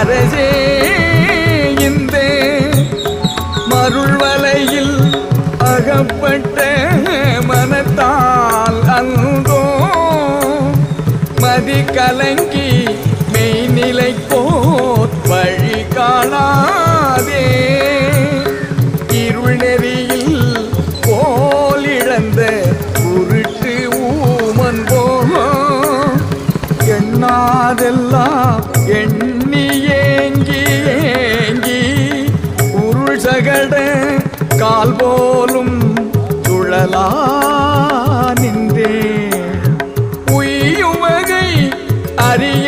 அரசே இந்த மருள்வலையில் அகப்பட்ட மனத்தால் அந்தோ மதி கலங்கி மெய்நிலை போர் வழி காணாதே இருள் நெறியில் போலிழந்த உருட்டு ஊமன் போகோ எண்ணாதெல்லாம் எண்ணி ஏங்கி ஏங்கி உருள் சகட கால் போலும் சுழலா நின்றே உய்யுமகை அறிய